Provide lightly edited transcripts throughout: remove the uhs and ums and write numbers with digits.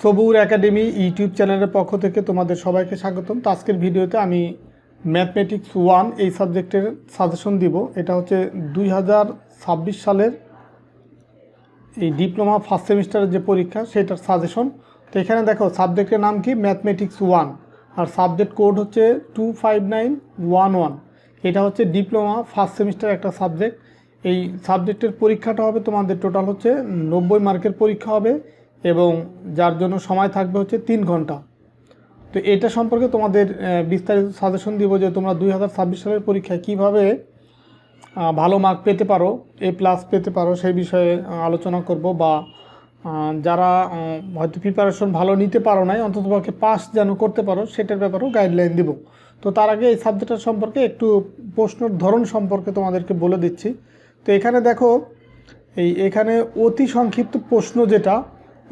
সবুর academy YouTube চ্যানেলের পক্ষ থেকে তোমাদের সবাইকে স্বাগতম। তো আজকের ভিডিওতে আমি ম্যাথমেটিক্স 1 এই সাবজেক্টের সাজেশন দিব। এটা হচ্ছে 2026 সালের এই ডিপ্লোমা ফার্স্ট সেমিস্টারের যে পরীক্ষা সেটার সাজেশন। তো এখানে দেখো সাবজেক্টের নাম কি, ম্যাথমেটিক্স 1, আর সাবজেক্ট কোড হচ্ছে 25911। এটা হচ্ছে ডিপ্লোমা ফার্স্ট সেমিস্টার একটা সাবজেক্ট। এই সাবজেক্টের পরীক্ষাটা হবে তোমাদের টোটাল হচ্ছে 90 মার্কের পরীক্ষা হবে, এবং যার জন্য সময় থাকবে হচ্ছে 3 ঘন্টা। তো এটা সম্পর্কে তোমাদের বিস্তারিত সাজেশন দিব যে তোমরা 2026 সালের পরীক্ষায় কিভাবে ভালো মার্ক পেতে পারো, A+ পেতে পারো, সেই বিষয়ে আলোচনা করব। বা যারা হয়তো প্রিপারেশন ভালো নিতে পারো নাই, অন্ততপক্ষে পাস যেন করতে পারো সেটার ব্যাপারেও গাইডলাইন দিব। তো তার আগে এই সাবজেক্টটা সম্পর্কে একটু প্রশ্নের ধরন সম্পর্কে তোমাদেরকে বলে দিচ্ছি। তো এখানে দেখো, এখানে অতি সংক্ষিপ্ত প্রশ্ন, যেটা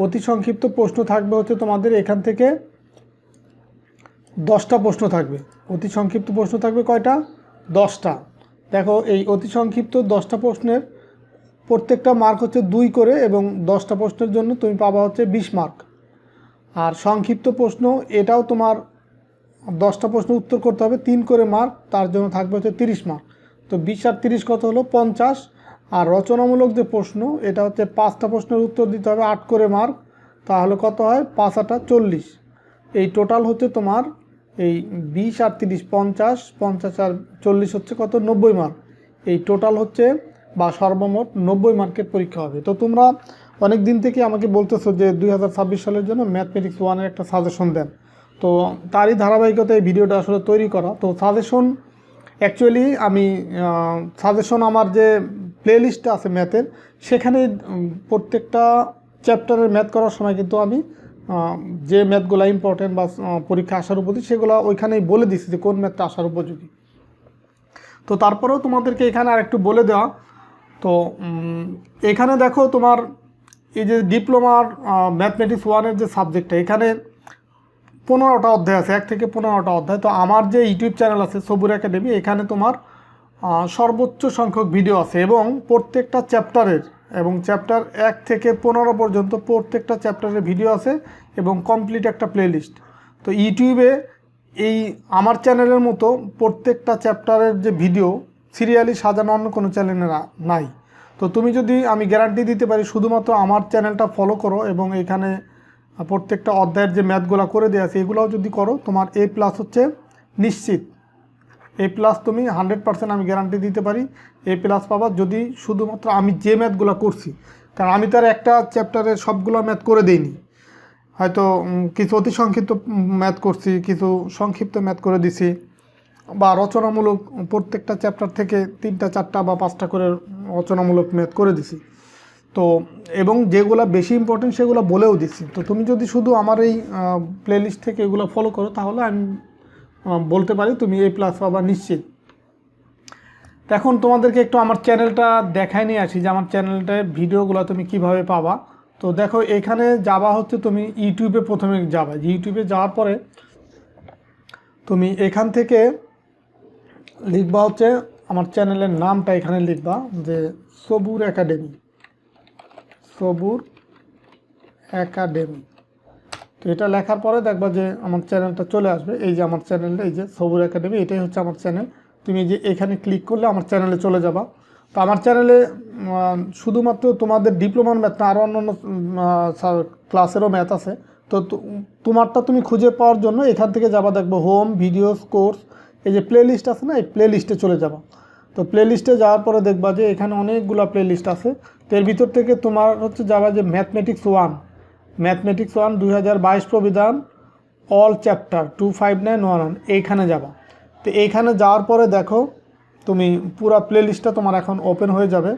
অতি সংক্ষিপ্ত প্রশ্ন থাকবে হচ্ছে তোমাদের এখান থেকে 10টা প্রশ্ন থাকবে। অতি সংক্ষিপ্ত প্রশ্ন থাকবে কয়টা? 10টা। দেখো, এই অতি সংক্ষিপ্ত 10টা প্রশ্নের প্রত্যেকটা মার্ক হচ্ছে 2 করে, এবং 10টা প্রশ্নের জন্য তুমি পাবা হচ্ছে 20 মার্ক। আর সংক্ষিপ্ত প্রশ্ন, এটাও তোমার 10টা প্রশ্ন উত্তর করতে হবে, 3 করে মার্ক, তার জন্য থাকবে হচ্ছে 30 মার্ক। তো 20 আর 30 কত হলো? 50। আর রচনামূলক যে প্রশ্ন, এটা হচ্ছে 5টা প্রশ্নের উত্তর দিতে হবে, 8 করে মার্ক, তাহলে কত হয়? 5 8 40। এই টোটাল হচ্ছে তোমার এই 20 আর 30 50, 50 আর 40 হচ্ছে কত? 90 মার্ক। এই টোটাল হচ্ছে বা সর্বমোট 90 মার্কের পরীক্ষা হবে। তো তোমরা অনেক দিন থেকে আমাকে বলতেছো যে 2026 সালের জন্য ম্যাথমেটিক্স 1-এর একটা সাজেশন দেন। তো তারই ধারাবাহিকতায় এই ভিডিওটা আসলে তৈরি করা। তো সাজেশন অ্যাকচুয়ালি আমি সাজেশন আমার যে প্লেলিস্টটা আছে ম্যাথের, সেখানে প্রত্যেকটা চ্যাপ্টারের ম্যাথ করার সময় কিন্তু আমি যে ম্যাথগুলো ইম্পর্টেন্ট বা পরীক্ষা আসার উপযোগী সেগুলো ওইখানেই বলে দিচ্ছি যে কোন ম্যাথটা আসার উপযোগী। তো তারপরেও তোমাদেরকে এখানে আর একটু বলে দেওয়া। তো এখানে দেখো, তোমার এই যে ডিপ্লোমার ম্যাথমেটিক্স 1-এর যে সাবজেক্টটা, এখানে 15টা অধ্যায় আছে, 1 থেকে 15টা অধ্যায়। তো আমার যে ইউটিউব চ্যানেল আছে সবুর একাডেমি, এখানে তোমার সর্বোচ্চ সংখ্যক ভিডিও আছে, এবং প্রত্যেকটা চ্যাপ্টারের, এবং চ্যাপ্টার 1 থেকে 15 পর্যন্ত প্রত্যেকটা চ্যাপ্টারের ভিডিও আছে, এবং কমপ্লিট একটা প্লেলিস্ট। তো ইউটিউবে এই আমার চ্যানেলের মতো প্রত্যেকটা চ্যাপ্টারের যে ভিডিও সিরিয়ালি সাজানো অন্য কোনো চ্যানেলে নাই। তো তুমি যদি, আমি গ্যারান্টি দিতে পারি, শুধুমাত্র আমার চ্যানেলটা ফলো করো এবং এখানে প্রত্যেকটা অধ্যায়ের যে ম্যাথগুলো করে দেওয়া আছে এগুলোও যদি করো, তোমার A+ হচ্ছে নিশ্চিত। A+ তুমি 100% আমি গ্যারান্টি দিতে পারি A+ পাবা, যদি শুধুমাত্র আমি যে ম্যাথগুলো করছি। কারণ আমি তার একটা চ্যাপ্টারের সবগুলো ম্যাথ করে দিইনি, হয়তো কিছু অতি সংক্ষিপ্ত ম্যাথ করছি, কিছু সংক্ষিপ্ত ম্যাথ করে দিছি, বা রচনামূলক প্রত্যেকটা চ্যাপ্টার থেকে 3টা 4টা বা 5টা করে রচনামূলক ম্যাথ করে দিছি। তো এবং যেগুলো বেশি ইম্পর্টেন্ট সেগুলো বলেও দিচ্ছি। তো তুমি যদি শুধু আমার এই প্লেলিস্ট থেকে এগুলো ফলো করো, তাহলে আমি বলতে পারি তুমি A+ পাবা নিশ্চিত। এখন তোমাদেরকে একটু আমার চ্যানেলটা দেখায় নিয়ে আসি যে আমার চ্যানেলটায় ভিডিওগুলো তুমি কিভাবে পাবা। তো দেখো, এখানে যাওয়া হচ্ছে, তুমি ইউটিউবে প্রথমে যাবা। ইউটিউবে যাওয়ার পরে তুমি এখান থেকে লিখবা হচ্ছে আমার চ্যানেলের নামটা, এখানে লিখবা যে সবুর একাডেমি, সবুর একাডেমি। তো এটা লেখার পরে দেখবা যে আমার চ্যানেলটা চলে আসবে। এই যে আমার চ্যানেলটা, এই যে সবুর একাডেমি, এটাই হচ্ছে আমার চ্যানেল। তুমি যে এখানে ক্লিক করলে আমার চ্যানেলে চলে যাবা। তো আমার চ্যানেলে শুধুমাত্র তোমাদের ডিপ্লোমার ম্যাথ না, আরও অন্যান্য ক্লাসেরও ম্যাথ আছে। তো তোমারটা তুমি খুঁজে পাওয়ার জন্য এখান থেকে যাবা, দেখবো হোম, ভিডিওস, কোর্স, এই যে প্লে লিস্ট আছে না, এই প্লে লিস্টে চলে যাবা। তো প্লে লিস্টে যাওয়ার পরে দেখবা যে এখানে অনেকগুলো প্লে লিস্ট আছে। তো এর ভিতর থেকে তোমার হচ্ছে যাবা যে ম্যাথমেটিক্স 1, ম্যাথমেটিক্স 1 2022 প্রবিধান, অল চ্যাপ্টার 25911, এইখানে যাবা। তো এইখানে যাওয়ার পরে দেখো, তুমি পুরা প্লে লিস্টটা তোমার এখন ওপেন হয়ে যাবে।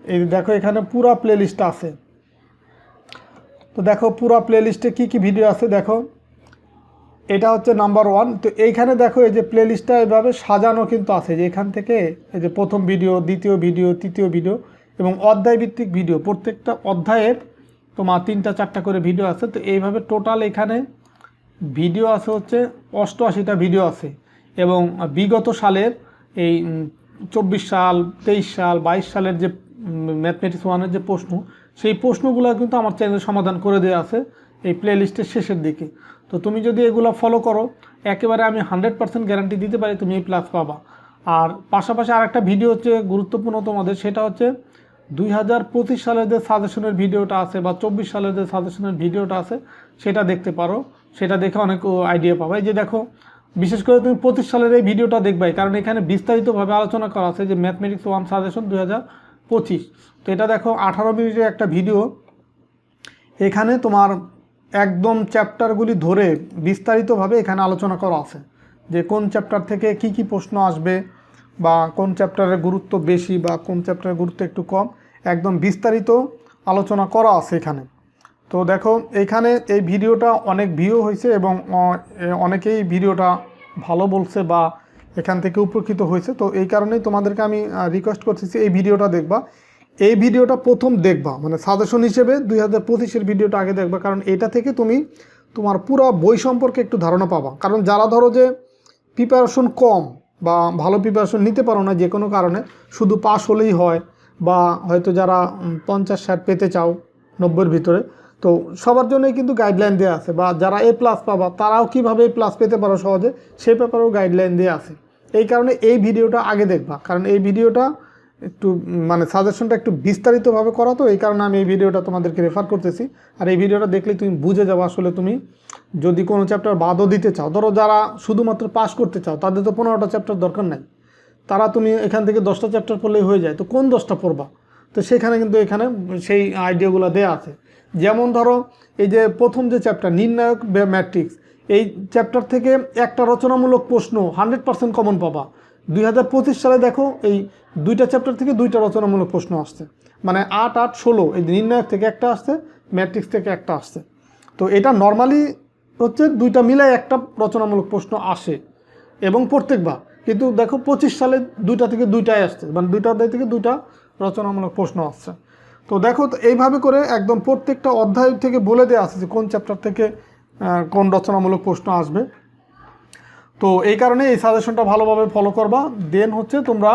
এই দেখো, এখানে পুরা প্লে লিস্টটা আছে। তো দেখো পুরা প্লে লিস্টে কী কী ভিডিও আছে দেখো। এটা হচ্ছে নাম্বার 1। তো এইখানে দেখো, এই যে প্লে লিস্টটা এভাবে সাজানো কিন্তু আছে, যে এখান থেকে এই যে প্রথম ভিডিও, দ্বিতীয় ভিডিও, তৃতীয় ভিডিও, এবং অধ্যায় ভিত্তিক ভিডিও। প্রত্যেকটা অধ্যায়ের তোমার 3টা 4টা করে ভিডিও আছে। তো এইভাবে টোটাল এখানে ভিডিও আছে হচ্ছে 88টা ভিডিও আছে। এবং বিগত সালের এই 24 সাল, 23 সাল, 22 সালের যে ম্যাথমেটিক্স 1-এর যে প্রশ্ন, সেই প্রশ্নগুলো কিন্তু আমার চ্যানেলে সমাধান করে দেওয়া আছে। এই প্লে লিস্টের শেষের দিকে। তো তুমি যদি এগুলো ফলো করো একেবারে আমি 100% গ্যারান্টি দিতে পারি তুমি এই প্লাস পাবা। আর পাশাপাশি আরেকটা ভিডিও হচ্ছে গুরুত্বপূর্ণ তোমাদের, সেটা হচ্ছে 2025 সালের যে সাজেশনের ভিডিওটা আছে বা 24 সালের যে সাজেশনের ভিডিওটা আছে সেটা দেখতে পারো, সেটা দেখে অনেক আইডিয়া পাবে। এই যে দেখো, বিশেষ করে তুমি 25 সালের এই ভিডিওটা দেখবাই, কারণ এখানে বিস্তারিতভাবে আলোচনা করা আছে যে ম্যাথমেটিক্স 1 সাজেশন 2025। তো এটা দেখো 18 মিনিটের একটা ভিডিও, এখানে তোমার একদম চ্যাপ্টারগুলি ধরে বিস্তারিতভাবে এখানে আলোচনা করা আছে যে কোন চ্যাপ্টার থেকে কি কি প্রশ্ন আসবে বা কোন চ্যাপ্টারের গুরুত্ব বেশি বা কোন চ্যাপ্টারের গুরুত্ব একটু কম, একদম বিস্তারিত আলোচনা করা আছে এখানে। তো দেখো এইখানে এই ভিডিওটা অনেক ভিউ হয়েছে এবং অনেকেই ভিডিওটা ভালো বলছে বা এখান থেকে উপকৃত হয়েছে। তো এই কারণেই তোমাদেরকে আমি রিকোয়েস্ট করতেছি এই ভিডিওটা দেখবা, এই ভিডিওটা প্রথম দেখবা, মানে সাজেশন হিসেবে 2025-এর ভিডিওটা আগে দেখবা, কারণ এটা থেকে তুমি তোমার পুরো বই সম্পর্কে একটু ধারণা পাবা। কারণ যারা ধরো যে প্রিপারেশন কম বা ভালো প্রিপারেশন নিতে পারো না যে কোনো কারণে, শুধু পাস হলেই হয়, বা হয়তো যারা 50-60 পেতে চাও 90-এর ভিতরে, তো সবার জন্যই কিন্তু গাইডলাইন দেওয়া আছে, বা যারা A+ পাবা তারাও কীভাবে A+ পেতে পারো সহজে সেই ব্যাপারেও গাইডলাইন দেওয়া আছে। এই কারণে এই ভিডিওটা আগে দেখবা, কারণ এই ভিডিওটা একটু মানে সাজেশনটা একটু বিস্তারিতভাবে করা, তো এই কারণে আমি এই ভিডিওটা তোমাদেরকে রেফার করতেছি। আর এই ভিডিওটা দেখলে তুমি বুঝে যাবো আসলে তুমি যদি কোনো চ্যাপ্টার বাদও দিতে চাও, ধরো যারা শুধুমাত্র পাস করতে চাও তাদের তো 15টা চ্যাপ্টার দরকার নাই, তারা তুমি এখান থেকে 10টা চ্যাপ্টার পড়লেই হয়ে যায়, তো কোন 10টা পড়বা, তো সেখানে কিন্তু এখানে সেই আইডিয়াগুলো দেওয়া আছে। যেমন ধরো এই যে প্রথম যে চ্যাপ্টার নির্ণায়ক ম্যাট্রিক্স, এই চ্যাপ্টার থেকে একটা রচনামূলক প্রশ্ন 100% কমন পাবা। 2025 সালে দেখো এই 2টা চ্যাপ্টার থেকে 2টা রচনামূলক প্রশ্ন আসছে, মানে 8, 8, 16 এই নির্ণায়ক থেকে একটা আসছে, ম্যাট্রিক্স থেকে একটা আসছে। তো এটা নর্মালি হচ্ছে 2টা মিলাই একটা রচনামূলক প্রশ্ন আসে এবং প্রত্যেকবার, কিন্তু দেখো 25 সালে 2টা থেকে 2টাই আসছে, মানে 2টা অধ্যায় থেকে 2টা রচনামূলক প্রশ্ন আসছে। তো দেখো তো এইভাবে করে একদম প্রত্যেকটা অধ্যায় থেকে বলে দেওয়া আছে যে কোন চ্যাপ্টার থেকে কোন রচনামূলক প্রশ্ন আসবে। তো এই কারণে এই সাজেশনটা ভালোভাবে ফলো করবা। দেন হচ্ছে তোমরা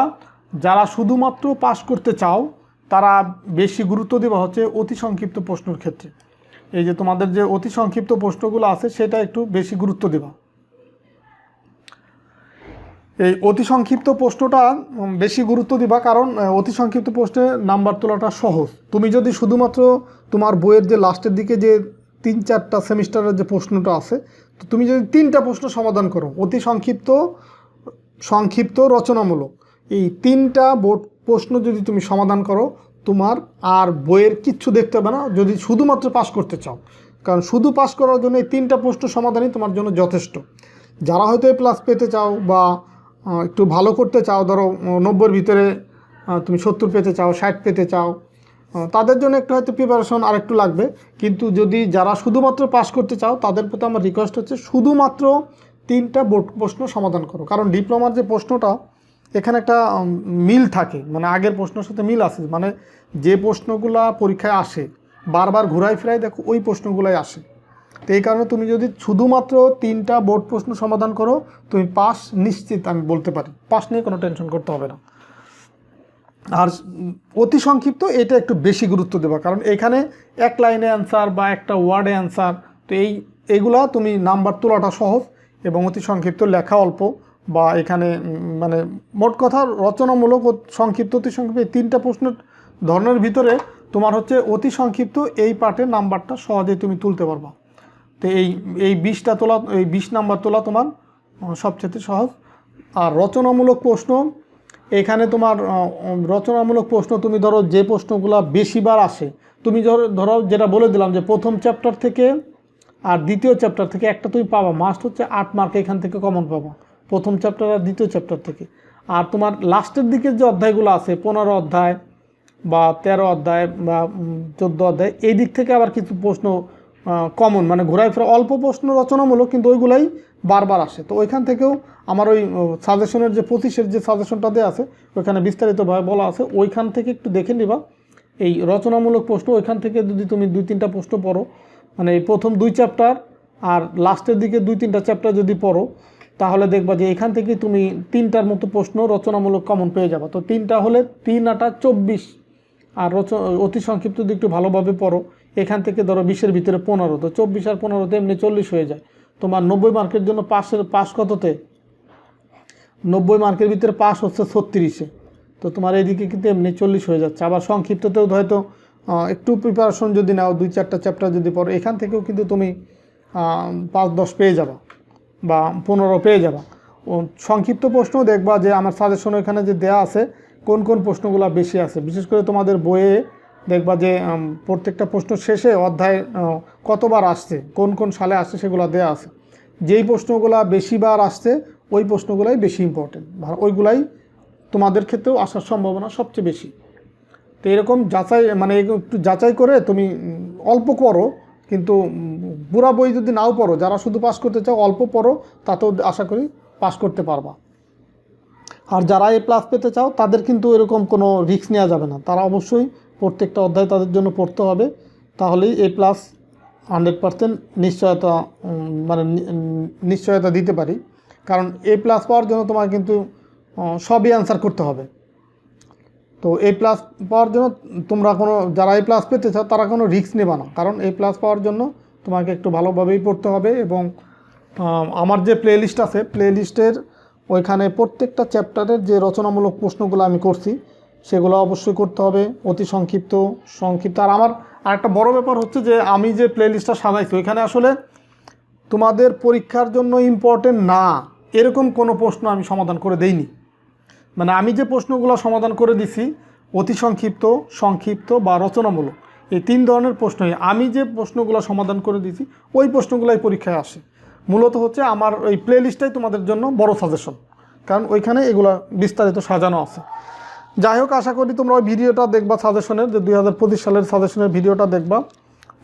যারা শুধুমাত্র পাস করতে চাও তারা বেশি গুরুত্ব দেওয়া হচ্ছে অতি সংক্ষিপ্ত প্রশ্নের ক্ষেত্রে। এই যে তোমাদের যে অতি সংক্ষিপ্ত প্রশ্নগুলো আছে সেটা একটু বেশি গুরুত্ব দেবা। এই অতি সংক্ষিপ্ত প্রশ্নটা বেশি গুরুত্ব দিবা, কারণ অতি সংক্ষিপ্ত প্রশ্নে নাম্বার তোলাটা সহজ। তুমি যদি শুধুমাত্র তোমার বইয়ের যে লাস্টের দিকে যে 3-4টা সেমিস্টারের যে প্রশ্নটা আছে, তো তুমি যদি 3টা প্রশ্ন সমাধান করো অতি সংক্ষিপ্ত রচনামূলক, এই 3টা বোর্ড প্রশ্ন যদি তুমি সমাধান করো, তোমার আর বইয়ের কিচ্ছু দেখতে হবে না যদি শুধুমাত্র পাস করতে চাও। কারণ শুধু পাস করার জন্য এই 3টা প্রশ্ন সমাধানই তোমার জন্য যথেষ্ট। যারা হয়তো A+ পেতে চাও বা একটু ভালো করতে চাও, ধরো 90-এর ভিতরে তুমি 70 পেতে চাও, 60 পেতে চাও, তাদের জন্য একটু হয়তো প্রিপারেশন আর একটু লাগবে। কিন্তু যদি যারা শুধুমাত্র পাস করতে চাও তাদের প্রতি আমার রিকোয়েস্ট হচ্ছে শুধুমাত্র 3টা বোর্ড প্রশ্ন সমাধান করো। কারণ ডিপ্লোমার যে প্রশ্নটা এখানে একটা মিল থাকে, মানে আগের প্রশ্নের সাথে মিল আছে, মানে যে প্রশ্নগুলা পরীক্ষায় আসে বারবার ঘুরাই ফেরাই দেখো ওই প্রশ্নগুলাই আসে। তো এই কারণে তুমি যদি শুধুমাত্র 3টা বোর্ড প্রশ্ন সমাধান করো তুমি পাস নিশ্চিত, আমি বলতে পারি পাস নিয়ে কোনো টেনশন করতে হবে না। আর অতি সংক্ষিপ্ত এটা একটু বেশি গুরুত্ব দেবা, কারণ এখানে এক লাইনে অ্যান্সার বা একটা ওয়ার্ডে অ্যান্সার, তো এইগুলা তুমি নাম্বার তোলাটা সহজ এবং অতি সংক্ষিপ্ত লেখা অল্প, বা এখানে মানে মোট কথা রচনামূলক সংক্ষিপ্ত অতি সংক্ষিপ্ত এই 3টা প্রশ্নের ধরনের ভিতরে তোমার হচ্ছে অতি সংক্ষিপ্ত এই পার্টের নাম্বারটা সহজেই তুমি তুলতে পারবা। তো এই 20টা তোলা, এই 20 নাম্বার তোলা তোমার সবচেয়ে সহজ। আর রচনামূলক প্রশ্ন, এখানে তোমার রচনামূলক প্রশ্ন তুমি ধরো যে প্রশ্নগুলো বেশিবার আসে, তুমি ধরো যেটা বলে দিলাম যে প্রথম চ্যাপ্টার থেকে আর দ্বিতীয় চ্যাপ্টার থেকে একটা তুমি পাবা, মাস্ট হচ্ছে 8 মার্ক এখান থেকে কমন পাবা প্রথম চ্যাপ্টার আর দ্বিতীয় চ্যাপ্টার থেকে। আর তোমার লাস্টের দিকের যে অধ্যায়গুলো আছে 15 অধ্যায় বা 13 অধ্যায় বা 14 অধ্যায়, এই দিক থেকে আবার কিছু প্রশ্ন কমন, মানে ঘোরায় ফেরা অল্প প্রশ্ন রচনামূলক কিন্তু ওইগুলাই বারবার আসে। তো ওইখান থেকেও আমার ওই সাজেশনের যে 25-এর যে সাজেশনটা দেওয়া আছে ওইখানে বিস্তারিতভাবে বলা আছে, ওইখান থেকে একটু দেখে নিবা এই রচনামূলক প্রশ্ন। ওইখান থেকে যদি তুমি 2-3টা প্রশ্ন পড়ো, মানে এই প্রথম 2 চ্যাপ্টার আর লাস্টের দিকে 2-3টা চ্যাপ্টার যদি পড়ো, তাহলে দেখবা যে এখান থেকে তুমি 3টার মতো প্রশ্ন রচনামূলক কমন পেয়ে যাবা। তো 3টা হলে 3 8 24, আর অতি সংক্ষিপ্ত যদি একটু ভালোভাবে পড়ো এখান থেকে ধরো 20-এর ভিতরে 15, তো 24 আর 15 এমনি 40 হয়ে যায়। তোমার 90 মার্কের জন্য পাস কততে, 90 মার্কের ভিতরে পাস হচ্ছে 36-এ, তো তোমার এদিকে কিন্তু এমনি 40 হয়ে যাচ্ছে। আবার সংক্ষিপ্ততেও হয়তো একটু প্রিপারেশন যদি নাও, 2-4টা চ্যাপ্টার যদি পড়ো, এখান থেকেও কিন্তু তুমি 5-10 পেয়ে যাবা বা 15 পেয়ে যাবা। সংক্ষিপ্ত প্রশ্ন দেখবা যে আমার সাজেশন এখানে যে দেয়া আছে কোন কোন প্রশ্নগুলো বেশি আছে, বিশেষ করে তোমাদের বইয়ে দেখবা যে প্রত্যেকটা প্রশ্ন শেষে অধ্যায় কতবার আসছে, কোন কোন সালে আসছে সেগুলো দেয়া আছে। যেই প্রশ্নগুলো বেশিবার আসছে ওই প্রশ্নগুলাই বেশি ইম্পর্টেন্ট, ওইগুলাই তোমাদের ক্ষেত্রেও আসার সম্ভাবনা সবচেয়ে বেশি। তো এরকম যাচাই মানে একটু যাচাই করে তুমি অল্প করো, কিন্তু পুরা বই যদি নাও পড়ো, যারা শুধু পাস করতে চাও অল্প পড়ো, তাতেও আশা করি পাস করতে পারবা। আর যারা A+ পেতে চাও তাদের কিন্তু এরকম কোনো রিস্ক নেওয়া যাবে না, তারা অবশ্যই প্রত্যেকটা অধ্যায় তাদের জন্য পড়তে হবে, তাহলেই A+ 100% নিশ্চয়তা মানে নিশ্চয়তা দিতে পারি। কারণ A+ পাওয়ার জন্য তোমার কিন্তু সবই অ্যান্সার করতে হবে। তো A+ পাওয়ার জন্য তোমরা যারা A+ পেতে চাও তারা কোনো রিস্ক নেবা না, কারণ A+ পাওয়ার জন্য তোমাকে একটু ভালোভাবেই পড়তে হবে। এবং আমার যে প্লেলিস্ট আছে, প্লেলিস্টের ওইখানে প্রত্যেকটা চ্যাপ্টারের যে রচনামূলক প্রশ্নগুলো আমি করছি সেগুলো অবশ্যই করতে হবে, অতি সংক্ষিপ্ত। আর আমার আরেকটা বড় ব্যাপার হচ্ছে যে আমি যে প্লেলিস্টটা সাজাইছি ওইখানে আসলে তোমাদের পরীক্ষার জন্য ইম্পর্টেন্ট না এরকম কোনো প্রশ্ন আমি সমাধান করে দেইনি। মানে আমি যে প্রশ্নগুলো সমাধান করে দিছি অতি সংক্ষিপ্ত, সংক্ষিপ্ত বা রচনামূলক, এই 3 ধরনের প্রশ্নই আমি যে প্রশ্নগুলো সমাধান করে দিছি ওই প্রশ্নগুলাই পরীক্ষায় আসে। মূলত হচ্ছে আমার ওই প্লেলিস্টটাই তোমাদের জন্য বড় সাজেশন, কারণ ওইখানে এগুলো বিস্তারিত সাজানো আছে। যাই হোক, আশা করি তোমরা ওই ভিডিওটা দেখবা, সাজেশনের যে 2025 সালের সাজেশনের ভিডিওটা দেখবা,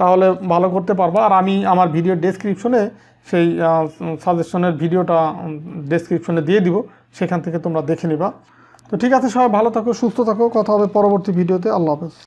তাহলে ভালো করতে পারবা। আর আমি আমার ভিডিও ডেসক্রিপশনে সেই সাজেশনের ভিডিওটা ডেসক্রিপশনে দিয়ে দিব, সেখান থেকে তোমরা দেখে নিবা। তো ঠিক আছে, সবাই ভালো থাকো, সুস্থ থাকো, কথা হবে পরবর্তী ভিডিওতে। আল্লাহ হাফেজ।